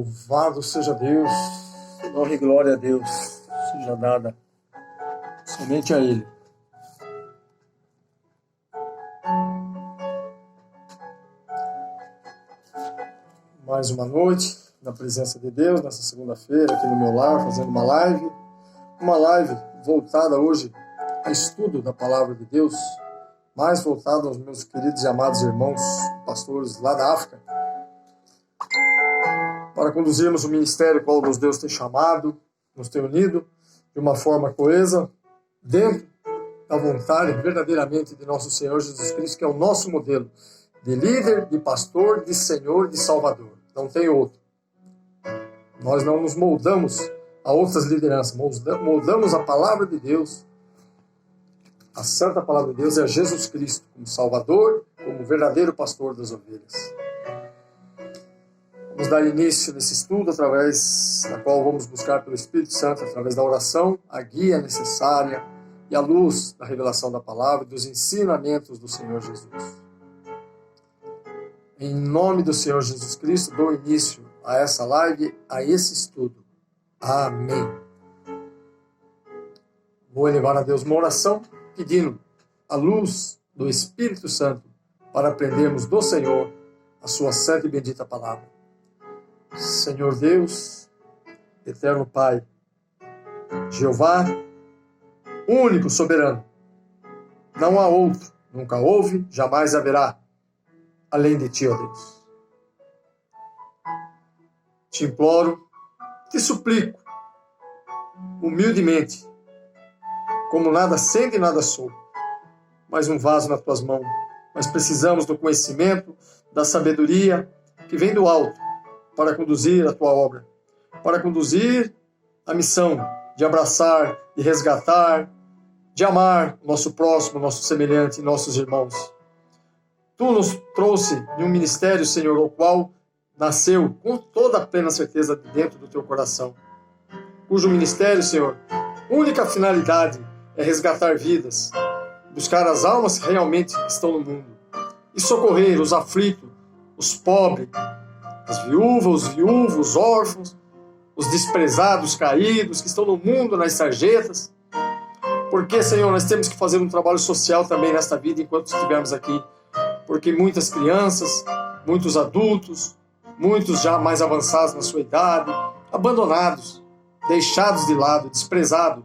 Louvado seja Deus, honra e glória a Deus seja dada somente a Ele. Mais uma noite na presença de Deus, nessa segunda-feira, aqui no meu lar, fazendo uma live voltada hoje a estudo da Palavra de Deus, mais voltada aos meus queridos e amados irmãos, pastores lá da África, para conduzirmos o ministério qual Deus tem chamado, nos tem unido de uma forma coesa, dentro da vontade verdadeiramente de nosso Senhor Jesus Cristo, que é o nosso modelo de líder, de pastor, de Senhor, de Salvador. Não tem outro. Nós não nos moldamos a outras lideranças, moldamos a palavra de Deus, a santa palavra de Deus é Jesus Cristo, como Salvador, como verdadeiro pastor das ovelhas. Vamos dar início nesse estudo, através da qual vamos buscar pelo Espírito Santo, através da oração, a guia necessária e a luz da revelação da palavra e dos ensinamentos do Senhor Jesus. Em nome do Senhor Jesus Cristo, dou início a essa live, a esse estudo. Amém. Vou elevar a Deus uma oração, pedindo a luz do Espírito Santo para aprendermos do Senhor a sua santa e bendita palavra. Senhor Deus, eterno Pai, Jeová, único soberano, não há outro, nunca houve, jamais haverá, além de Ti, ó Deus. Te imploro, te suplico, humildemente, como nada sendo e nada sou, mais um vaso nas Tuas mãos, mas precisamos do conhecimento, da sabedoria que vem do alto, para conduzir a Tua obra, para conduzir a missão de abraçar, de resgatar, de amar o nosso próximo, o nosso semelhante, nossos irmãos. Tu nos trouxe de um ministério, Senhor, o qual nasceu com toda a plena certeza dentro do Teu coração, cujo ministério, Senhor, única finalidade é resgatar vidas, buscar as almas que realmente estão no mundo e socorrer os aflitos, os pobres, as viúvas, os viúvos, os órfãos, os desprezados, caídos, que estão no mundo, nas sarjetas. Porque, Senhor, nós temos que fazer um trabalho social também nesta vida enquanto estivermos aqui. Porque muitas crianças, muitos adultos, muitos já mais avançados na sua idade, abandonados, deixados de lado, desprezados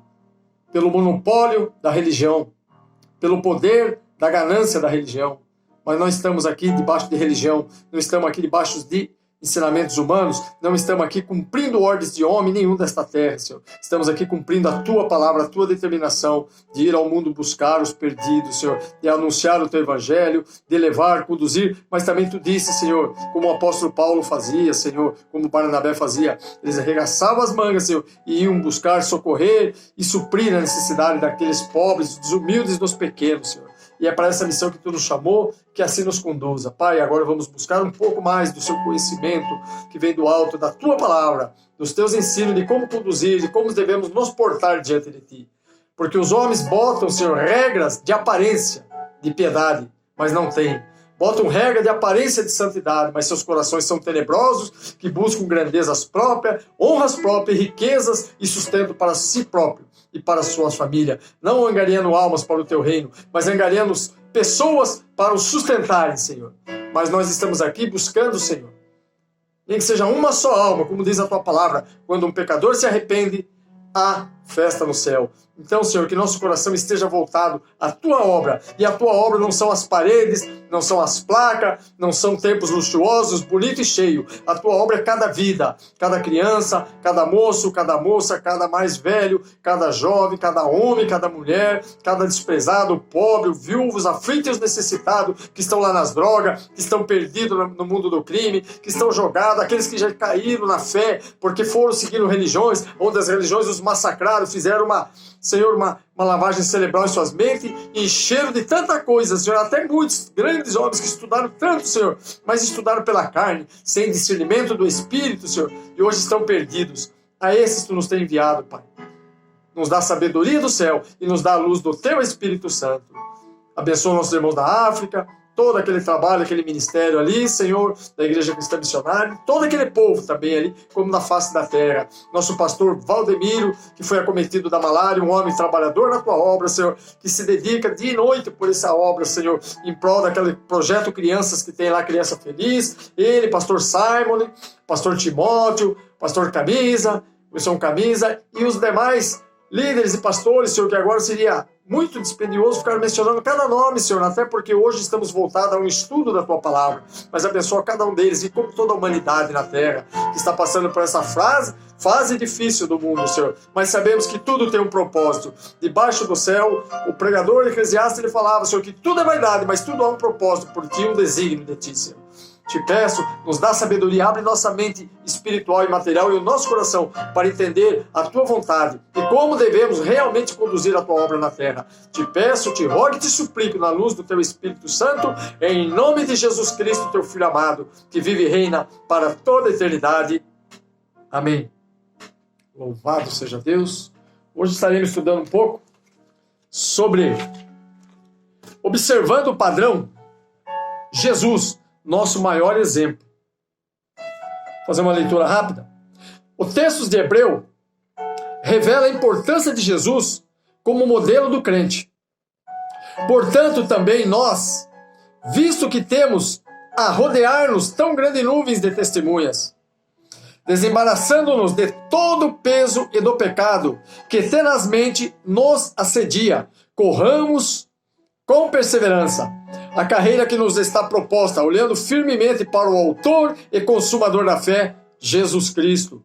pelo monopólio da religião, pelo poder da ganância da religião. Mas nós estamos aqui debaixo de religião, não estamos aqui debaixo de ensinamentos humanos, não estamos aqui cumprindo ordens de homem nenhum desta terra, Senhor. Estamos aqui cumprindo a Tua palavra, a Tua determinação de ir ao mundo buscar os perdidos, Senhor, de anunciar o Teu evangelho, de levar, conduzir, mas também Tu disse, Senhor, como o apóstolo Paulo fazia, Senhor, como Barnabé fazia, eles arregaçavam as mangas, Senhor, e iam buscar, socorrer e suprir a necessidade daqueles pobres, dos humildes, dos pequenos, Senhor. E é para essa missão que Tu nos chamou, que assim nos conduza. Pai, agora vamos buscar um pouco mais do Seu conhecimento, que vem do alto, da Tua palavra, dos Teus ensinos de como conduzir, de como devemos nos portar diante de Ti. Porque os homens botam, Senhor, regras de aparência, de piedade, mas não têm. Botam regra de aparência de santidade, mas seus corações são tenebrosos, que buscam grandezas próprias, honras próprias, riquezas e sustento para si próprio e para a sua família. Não angariando almas para o Teu reino, mas angariando pessoas para o sustentarem, Senhor. Mas nós estamos aqui buscando, Senhor, nem que seja uma só alma, como diz a Tua palavra, quando um pecador se arrepende, há festa no céu. Então, Senhor, que nosso coração esteja voltado à Tua obra. E a Tua obra não são as paredes, não são as placas, não são templos luxuosos, bonito e cheio. A Tua obra é cada vida, cada criança, cada moço, cada moça, cada mais velho, cada jovem, cada homem, cada mulher, cada desprezado, pobre, viúvos, aflitos e os necessitados, que estão lá nas drogas, que estão perdidos no mundo do crime, que estão jogados, aqueles que já caíram na fé, porque foram seguindo religiões, onde as religiões os massacraram, fizeram Senhor, uma lavagem cerebral em suas mentes, e encheram de tanta coisa, Senhor, até muitos grandes homens que estudaram tanto, Senhor, mas estudaram pela carne, sem discernimento do Espírito, Senhor, e hoje estão perdidos. A esses Tu nos tem enviado, Pai. Nos dá a sabedoria do céu e nos dá a luz do Teu Espírito Santo. Abençoa nossos irmãos da África, todo aquele trabalho, aquele ministério ali, Senhor, da Igreja Cristã Missionária, todo aquele povo também ali, como na face da terra. Nosso pastor Valdemiro, que foi acometido da malária, um homem trabalhador na tua obra, Senhor, que se dedica dia e noite por essa obra, Senhor, em prol daquele projeto Crianças que tem lá, Criança Feliz. Ele, pastor Simon, pastor Timóteo, pastor Camisa, Missão Camisa e os demais líderes e pastores, Senhor, que agora seria muito dispendioso ficar mencionando cada nome, Senhor, até porque hoje estamos voltados a um estudo da Tua Palavra, mas abençoa cada um deles e como toda a humanidade na Terra que está passando por essa fase difícil do mundo, Senhor, mas sabemos que tudo tem um propósito. Debaixo do céu, o pregador Eclesiastes, ele falava, Senhor, que tudo é vaidade, mas tudo há um propósito por Ti, um desígnio de Ti, Senhor. Te peço, nos dá sabedoria, abre nossa mente espiritual e material e o nosso coração para entender a Tua vontade e como devemos realmente conduzir a Tua obra na terra. Te peço, te rogo e te suplico na luz do Teu Espírito Santo, em nome de Jesus Cristo, Teu Filho amado, que vive e reina para toda a eternidade. Amém. Louvado seja Deus. Hoje estaremos estudando um pouco sobre observando o padrão Jesus, nosso maior exemplo. Vou fazer uma leitura rápida. O texto de Hebreu revela a importância de Jesus como modelo do crente. Portanto, também nós, visto que temos a rodear-nos tão grandes nuvens de testemunhas, desembaraçando-nos de todo o peso e do pecado que tenazmente nos assedia, corramos com perseverança a carreira que nos está proposta, olhando firmemente para o autor e consumador da fé, Jesus Cristo,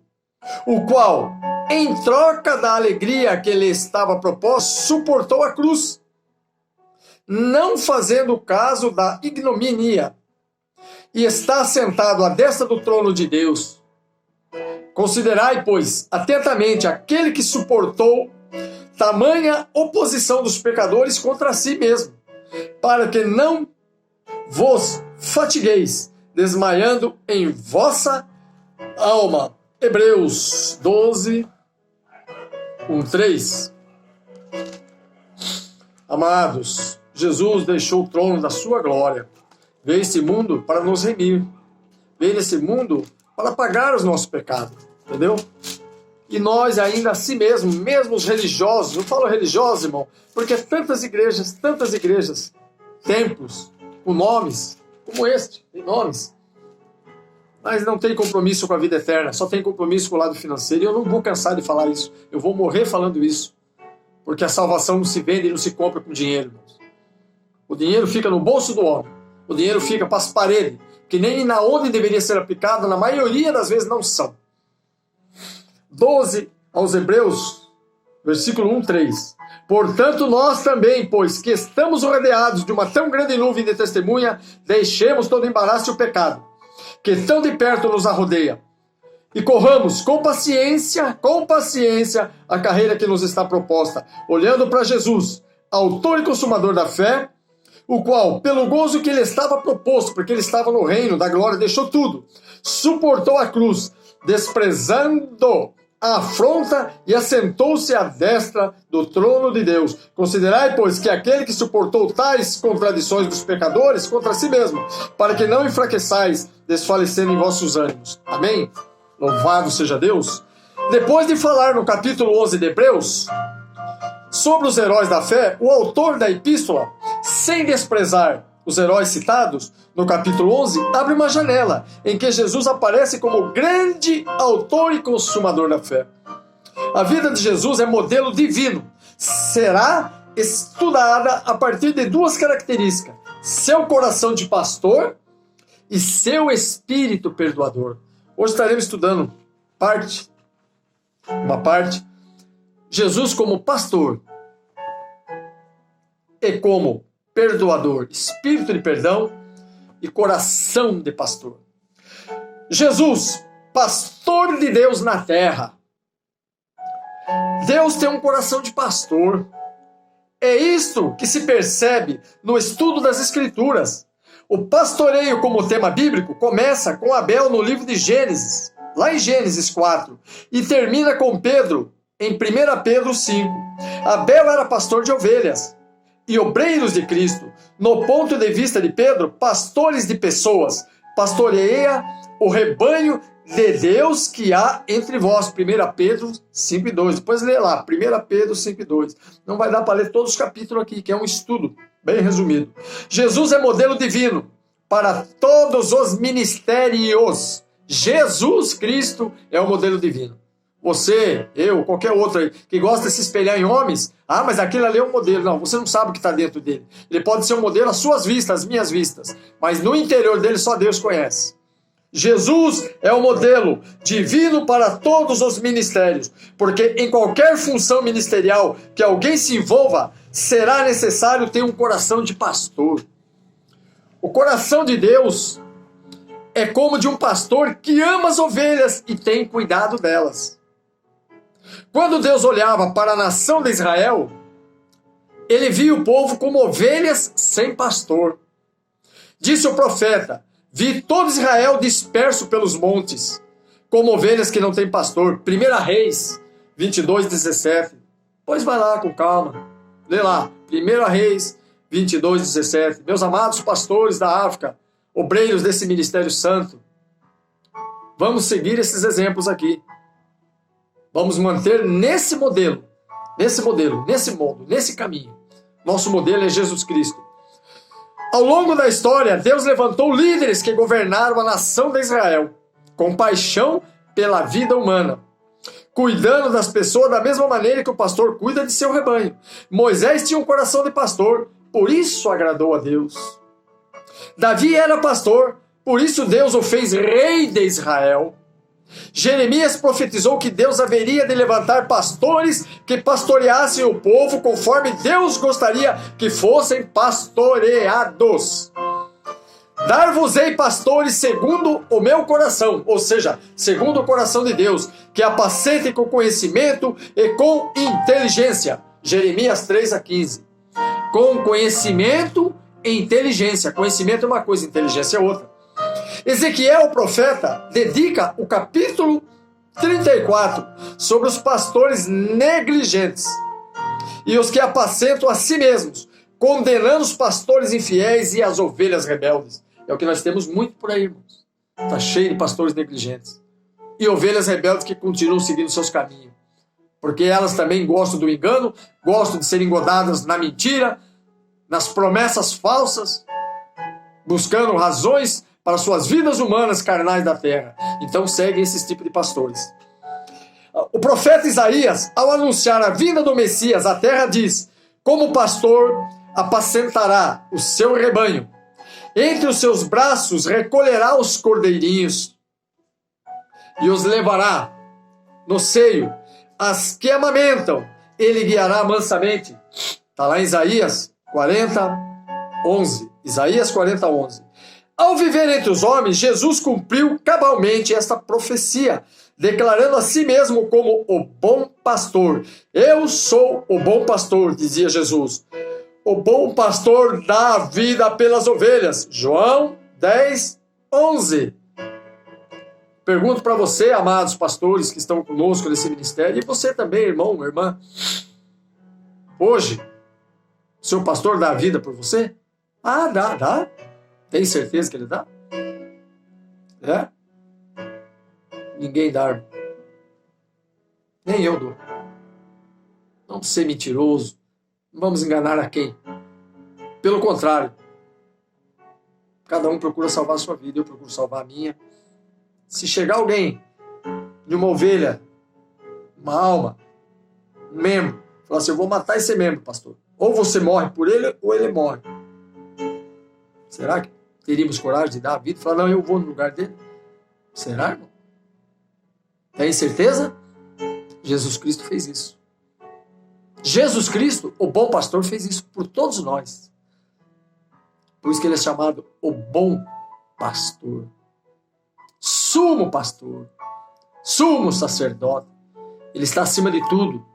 o qual, em troca da alegria que lhe estava proposta, suportou a cruz, não fazendo caso da ignomínia, e está sentado à destra do trono de Deus. Considerai, pois, atentamente aquele que suportou tamanha oposição dos pecadores contra si mesmo, para que não vos fatigueis, desmaiando em vossa alma. Hebreus 12, 1-3. Amados, Jesus deixou o trono da sua glória. Veio esse mundo para nos remir. Veio nesse mundo para pagar os nossos pecados. Entendeu? E nós ainda assim mesmo os religiosos, eu falo religiosos, irmão, porque tantas igrejas, templos, com nomes como este, tem nomes, mas não tem compromisso com a vida eterna, só tem compromisso com o lado financeiro, e eu não vou cansar de falar isso, eu vou morrer falando isso, porque a salvação não se vende e não se compra com dinheiro, irmãos. O dinheiro fica no bolso do homem, o dinheiro fica para as paredes, que nem na onde deveria ser aplicado, na maioria das vezes não são. 12 aos Hebreus, versículo 1-3. Portanto, nós também, pois que estamos rodeados de uma tão grande nuvem de testemunha, deixemos todo embaraço e o pecado, que tão de perto nos arrodeia, e corramos com paciência a carreira que nos está proposta, olhando para Jesus, autor e consumador da fé, o qual, pelo gozo que lhe estava proposto, porque ele estava no reino da glória, deixou tudo, suportou a cruz, desprezando a afronta e assentou-se à destra do trono de Deus. Considerai, pois, que aquele que suportou tais contradições dos pecadores contra si mesmo, para que não enfraqueçais, desfalecendo em vossos ânimos. Amém? Louvado seja Deus. Depois de falar no capítulo 11 de Hebreus sobre os heróis da fé, o autor da epístola, sem desprezar os heróis citados no capítulo 11, abre uma janela em que Jesus aparece como grande autor e consumador da fé. A vida de Jesus é modelo divino. Será estudada a partir de duas características: seu coração de pastor e seu espírito perdoador. Hoje estaremos estudando uma parte, Jesus como pastor e como perdoador, espírito de perdão e coração de pastor. Jesus, pastor de Deus na terra. Deus tem um coração de pastor. É isto que se percebe no estudo das Escrituras. O pastoreio como tema bíblico começa com Abel no livro de Gênesis, lá em Gênesis 4, e termina com Pedro, em 1 Pedro 5. Abel era pastor de ovelhas. e obreiros de Cristo. No ponto de vista de Pedro, pastores de pessoas. Pastoreia o rebanho de Deus que há entre vós. 1 Pedro 5:2. Depois lê lá, 1 Pedro 5:2. Não vai dar para ler todos os capítulos aqui, que é um estudo bem resumido. Jesus é modelo divino para todos os ministérios. Jesus Cristo é o modelo divino. Você, eu, qualquer outro aí, que gosta de se espelhar em homens, mas aquele ali é um modelo. Não, você não sabe o que está dentro dele. Ele pode ser um modelo às suas vistas, às minhas vistas, mas no interior dele só Deus conhece. Jesus é o modelo divino para todos os ministérios, porque em qualquer função ministerial que alguém se envolva, será necessário ter um coração de pastor. O coração de Deus é como de um pastor que ama as ovelhas e tem cuidado delas. Quando Deus olhava para a nação de Israel, ele via o povo como ovelhas sem pastor. Disse o profeta: vi todo Israel disperso pelos montes, como ovelhas que não têm pastor. 1 Reis 22:17. Pois vai lá com calma. Lê lá. 1 Reis 22:17. Meus amados pastores da África, obreiros desse ministério santo, vamos seguir esses exemplos aqui. Vamos manter nesse modelo, nesse modo, nesse caminho. Nosso modelo é Jesus Cristo. Ao longo da história, Deus levantou líderes que governaram a nação de Israel, com paixão pela vida humana, cuidando das pessoas da mesma maneira que o pastor cuida de seu rebanho. Moisés tinha um coração de pastor, por isso agradou a Deus. Davi era pastor, por isso Deus o fez rei de Israel. Jeremias profetizou que Deus haveria de levantar pastores que pastoreassem o povo conforme Deus gostaria que fossem pastoreados. Dar-vos-ei pastores segundo o meu coração, ou seja, segundo o coração de Deus, que apacentem com conhecimento e com inteligência. Jeremias 3:15. Com conhecimento e inteligência. Conhecimento é uma coisa, inteligência é outra. Ezequiel, o profeta, dedica o capítulo 34 sobre os pastores negligentes e os que apacentam a si mesmos, condenando os pastores infiéis e as ovelhas rebeldes. É o que nós temos muito por aí, irmãos. Está cheio de pastores negligentes e ovelhas rebeldes que continuam seguindo seus caminhos, porque elas também gostam do engano, gostam de serem engodadas na mentira, nas promessas falsas, buscando razões para suas vidas humanas carnais da terra. Então seguem esses tipos de pastores. O profeta Isaías, ao anunciar a vinda do Messias à terra, diz: como pastor apacentará o seu rebanho, entre os seus braços recolherá os cordeirinhos e os levará no seio, as que amamentam ele guiará mansamente. Está lá em Isaías 40:11. Isaías 40:11. Ao viver entre os homens, Jesus cumpriu cabalmente esta profecia, declarando a si mesmo como o bom pastor. Eu sou o bom pastor, dizia Jesus. O bom pastor dá a vida pelas ovelhas. João 10:11. Pergunto para você, amados pastores que estão conosco nesse ministério, e você também, irmão, irmã. Hoje, o seu pastor dá a vida por você? Dá. Tem certeza que ele dá? É? Ninguém dá. Nem eu dou. Não vamos ser mentiroso. Não vamos enganar a quem. Pelo contrário. Cada um procura salvar a sua vida. Eu procuro salvar a minha. Se chegar alguém de uma ovelha, uma alma, um membro, falar assim: eu vou matar esse membro, pastor. Ou você morre por ele, ou ele morre. Será que teríamos coragem de dar a vida e falar: não, eu vou no lugar dele? Será, irmão? Tem certeza? Jesus Cristo fez isso. Jesus Cristo, o bom pastor, fez isso por todos nós. Por isso que ele é chamado o bom pastor. Sumo pastor. Sumo sacerdote. Ele está acima de tudo.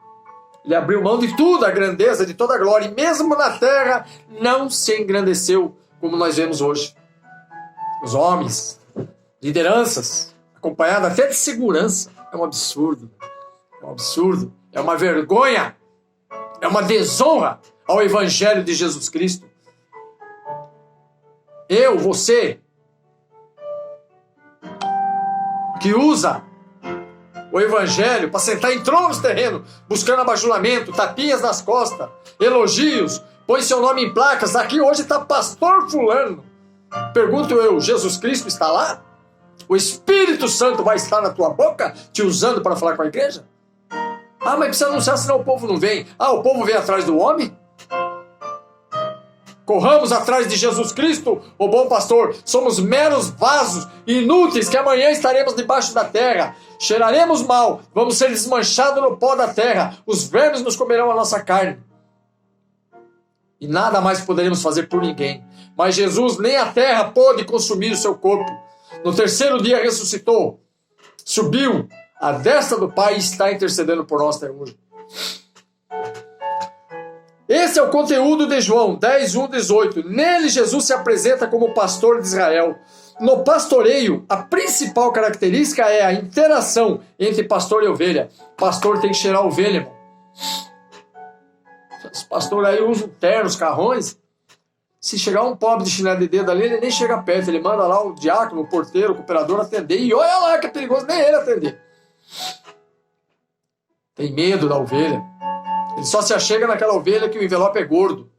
Ele abriu mão de tudo, a grandeza, de toda a glória. E mesmo na terra, não se engrandeceu como nós vemos hoje. Os homens, lideranças, acompanhadas até de segurança. É um absurdo. É um absurdo. É uma vergonha. É uma desonra. ao Evangelho de Jesus Cristo. Eu, você, que usa o Evangelho para sentar em tronos terrenos, buscando abajulamento, tapinhas nas costas, elogios, põe seu nome em placas, aqui hoje está pastor fulano. Pergunto eu, Jesus Cristo está lá? O Espírito Santo vai estar na tua boca, te usando para falar com a igreja? Ah, mas precisa anunciar, senão o povo não vem. Ah, o povo vem atrás do homem? Corramos atrás de Jesus Cristo, o bom pastor. Somos meros vasos inúteis que amanhã estaremos debaixo da terra. Cheiraremos mal, vamos ser desmanchados no pó da terra. Os vermes nos comerão a nossa carne. E nada mais poderemos fazer por ninguém. Mas Jesus, nem a terra pôde consumir o seu corpo. No terceiro dia ressuscitou, subiu à destra do Pai e está intercedendo por nós até hoje. Esse é o conteúdo de João 10, 1, 18. Nele Jesus se apresenta como pastor de Israel. No pastoreio, a principal característica é a interação entre pastor e ovelha. Pastor tem que cheirar a ovelha, irmão. Os pastores aí usam ternos, carrões. Se chegar um pobre de chinelo de dedo ali, ele nem chega perto. Ele manda lá o diácono, o porteiro, o cooperador atender. E olha lá que é perigoso, nem ele atender. Tem medo da ovelha. Ele só se achega naquela ovelha que o envelope é gordo.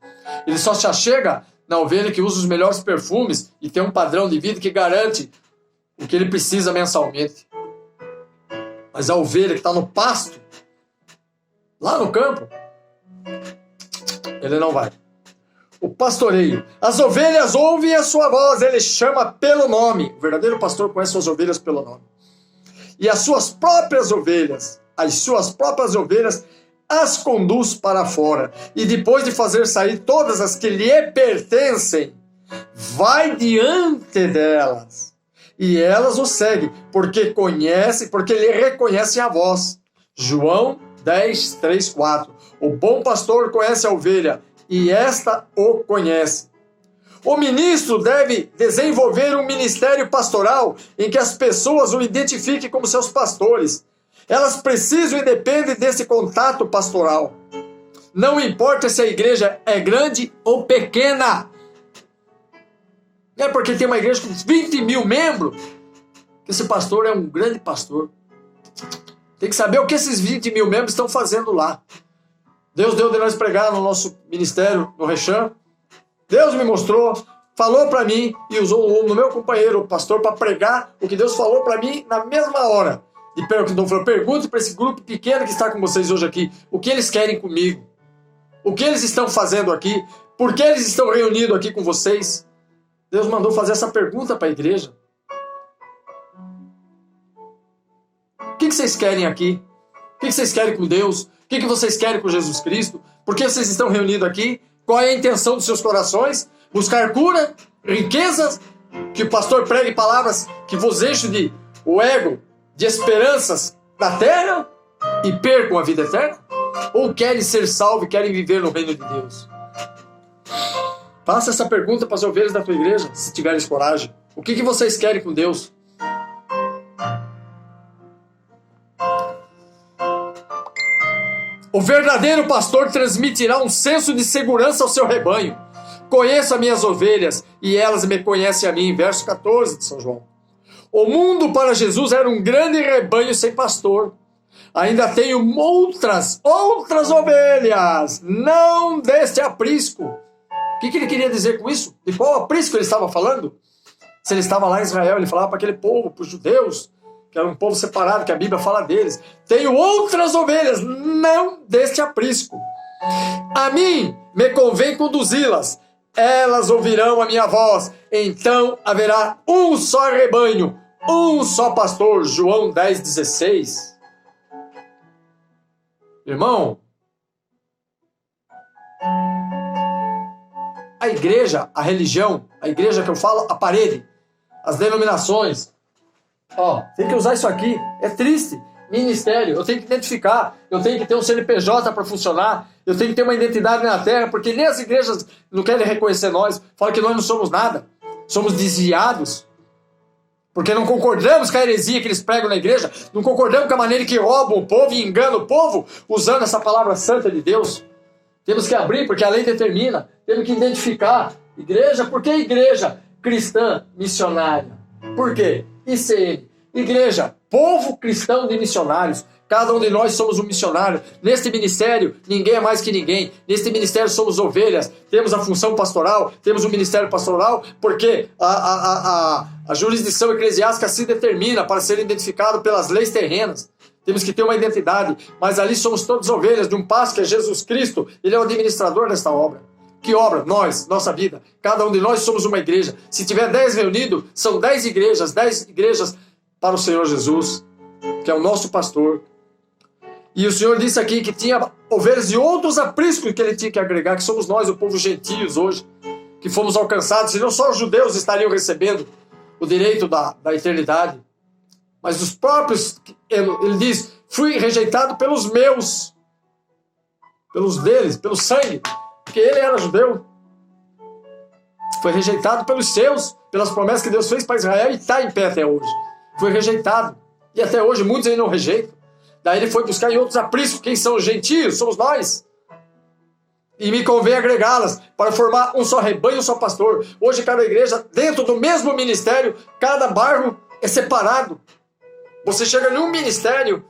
Ele só se achega na ovelha que usa os melhores perfumes e tem um padrão de vida que garante o que ele precisa mensalmente. Mas a ovelha que está no pasto, lá no campo, ele não vai. O pastoreio. As ovelhas ouvem a sua voz, ele chama pelo nome. O verdadeiro pastor conhece suas ovelhas pelo nome. E as suas próprias ovelhas, as conduz para fora. E depois de fazer sair todas as que lhe pertencem, vai diante delas. E elas o seguem, porque lhe reconhecem a voz. João 10, 3, 4. O bom pastor conhece a ovelha, e esta o conhece. O ministro deve desenvolver um ministério pastoral em que as pessoas o identifiquem como seus pastores. Elas precisam e dependem desse contato pastoral. Não importa se a igreja é grande ou pequena. Não é porque tem uma igreja com 20 mil membros que esse pastor é um grande pastor. Tem que saber o que esses 20 mil membros estão fazendo lá. Deus deu de nós pregar no nosso ministério, no Rechan. Deus me mostrou, falou para mim e usou no meu companheiro, o pastor, para pregar o que Deus falou para mim na mesma hora. E pergunte para esse grupo pequeno que está com vocês hoje aqui, o que eles querem comigo? O que eles estão fazendo aqui? Por que eles estão reunidos aqui com vocês? Deus mandou fazer essa pergunta para a igreja. O que vocês querem aqui? O que vocês querem com Deus? O que vocês querem com Jesus Cristo? Por que vocês estão reunidos aqui? Qual é a intenção dos seus corações? Buscar cura? Riquezas? Que o pastor pregue palavras que vos enchem de o ego, de esperanças da terra e percam a vida eterna? Ou querem ser salvos e querem viver no reino de Deus? Faça essa pergunta para as ovelhas da tua igreja, se tiveres coragem. O que vocês querem com Deus? O verdadeiro pastor transmitirá um senso de segurança ao seu rebanho. Conheço as minhas ovelhas e elas me conhecem a mim. Verso 14 de São João. O mundo para Jesus era um grande rebanho sem pastor. Ainda tenho outras ovelhas, não deste aprisco. O que ele queria dizer com isso? De qual aprisco ele estava falando? Se ele estava lá em Israel, ele falava para aquele povo, para os judeus, que era um povo separado, que a Bíblia fala deles. Tenho outras ovelhas, não deste aprisco. A mim me convém conduzi-las. Elas ouvirão a minha voz. Então haverá um só rebanho, um só pastor. João 10, 16. Irmão, a igreja, a religião, a igreja que eu falo, a parede, as denominações, tem que usar isso aqui. É triste. Ministério, eu tenho que identificar, eu tenho que ter um CNPJ para funcionar, eu tenho que ter uma identidade na terra, porque nem as igrejas não querem reconhecer nós, falam que nós não somos nada, somos desviados, porque não concordamos com a heresia que eles pregam na igreja, não concordamos com a maneira que roubam o povo e enganam o povo, usando essa palavra santa de Deus. Temos que abrir, porque a lei determina. Temos que identificar. Igreja, por que igreja cristã missionária? Por quê? ICM. Igreja, povo cristão de missionários. Cada um de nós somos um missionário. Neste ministério, ninguém é mais que ninguém. Neste ministério somos ovelhas. Temos a função pastoral, temos o ministério pastoral, porque a jurisdição eclesiástica assim determina para ser identificado pelas leis terrenas. Temos que ter uma identidade, mas ali somos todos ovelhas de um pasto que é Jesus Cristo. Ele é o administrador desta obra. Que obra? Nós, nossa vida. Cada um de nós somos uma igreja. Se tiver 10 reunidos, são 10 igrejas para o Senhor Jesus, que é o nosso pastor. E o Senhor disse aqui que tinha ovelhas e outros apriscos que ele tinha que agregar, que somos nós, o povo gentios hoje, que fomos alcançados, senão só os judeus estariam recebendo o direito da eternidade. Mas os próprios, ele diz, fui rejeitado pelos meus, pelos deles, pelo sangue, porque ele era judeu. Foi rejeitado pelos seus, pelas promessas que Deus fez para Israel e está em pé até hoje. Foi rejeitado. E até hoje muitos ainda não rejeitam. Daí ele foi buscar em outros apriscos. Quem são os gentios? Somos nós. E me convém agregá-las para formar um só rebanho, um só pastor. Hoje cada igreja, dentro do mesmo ministério, cada bairro é separado. Você chega em um ministério,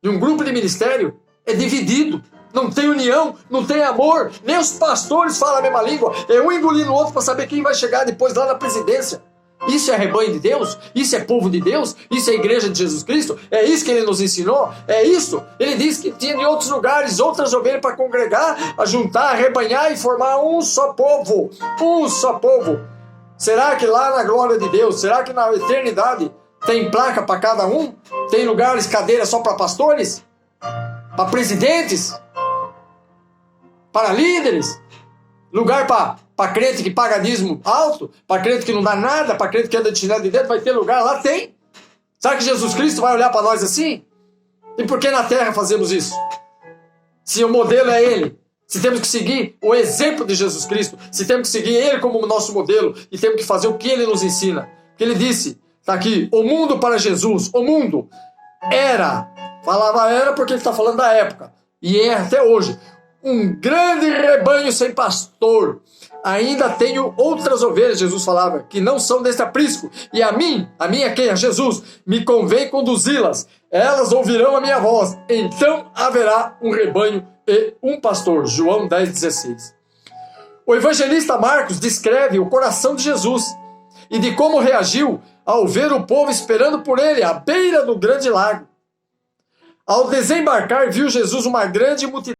em um grupo de ministério, é dividido. Não tem união, não tem amor. Nem os pastores falam a mesma língua. É um engolindo o outro para saber quem vai chegar depois lá na presidência. Isso é rebanho de Deus? Isso é povo de Deus? Isso é igreja de Jesus Cristo? É isso que ele nos ensinou? É isso? Ele disse que tinha em outros lugares outras ovelhas para congregar, ajuntar, rebanhar e formar um só povo. Um só povo. Será que lá na glória de Deus, será que na eternidade tem placa para cada um? Tem lugares, cadeiras só para pastores? Para presidentes? Para líderes? Lugar para crente que paga dízimo alto? Para crente que não dá nada? Para crente que anda de chinelo de dentro? Vai ter lugar? Lá tem. Será que Jesus Cristo vai olhar para nós assim? E por que na terra fazemos isso? Se o modelo é Ele. Se temos que seguir o exemplo de Jesus Cristo. Se temos que seguir Ele como nosso modelo. E temos que fazer o que Ele nos ensina. Que Ele disse, está aqui, o mundo para Jesus. O mundo era. Falava era porque Ele está falando da época. E é até hoje. Um grande rebanho sem pastor. Ainda tenho outras ovelhas, Jesus falava, que não são deste aprisco. E a minha quem? A Jesus, me convém conduzi-las. Elas ouvirão a minha voz. Então haverá um rebanho e um pastor. João 10,16. O evangelista Marcos descreve o coração de Jesus e de como reagiu ao ver o povo esperando por ele à beira do grande lago. Ao desembarcar, viu Jesus uma grande multidão